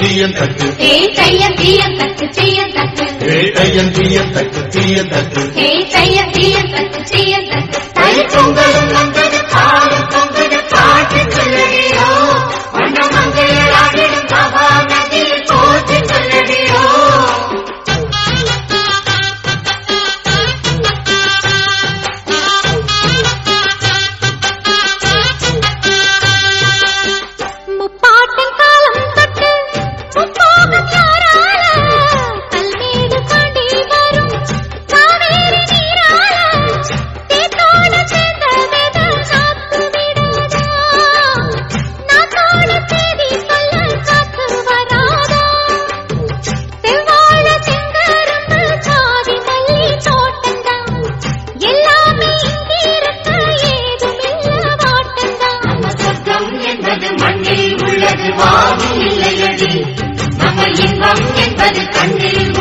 தீயன் தட்டு தையன் தீயன் தட்டு தீயன் தட்டு தையன் தீயன் தட்டு தீயன் தட்டு தையன் தீயன் தட்டு தீயன் தட்டு தைப்பொங்கலும் வந்தது பாலும் பொங்கது பாட்டு சொல்லடியோ மன்னமங்கையராகிடும் மகா நதியில் போட்டு சொல்லடியோ முப்பாட்டின் காலம் தொட்டு முப்போகச்சாரால கல்மேடு தாண்டி வரும் காவேரி நீரால தேத்தோட சேர்ந்த வெத காத்து விடாதா நாத்தோட தேதி சொல்ல காத்து வராதா செவ்வாழ செங்கரும்பு சாதி மல்லி தோட்டந்தான் எல்லாமே இங்கிருக்க ஏதுமில்ல வாட்டந்தான் நம்ம சொர்க்கம் என்பது மண்ணில் உள்ளது வாவும் இல்லையடி நம்ம இன்பம் என்பது கண்ணில்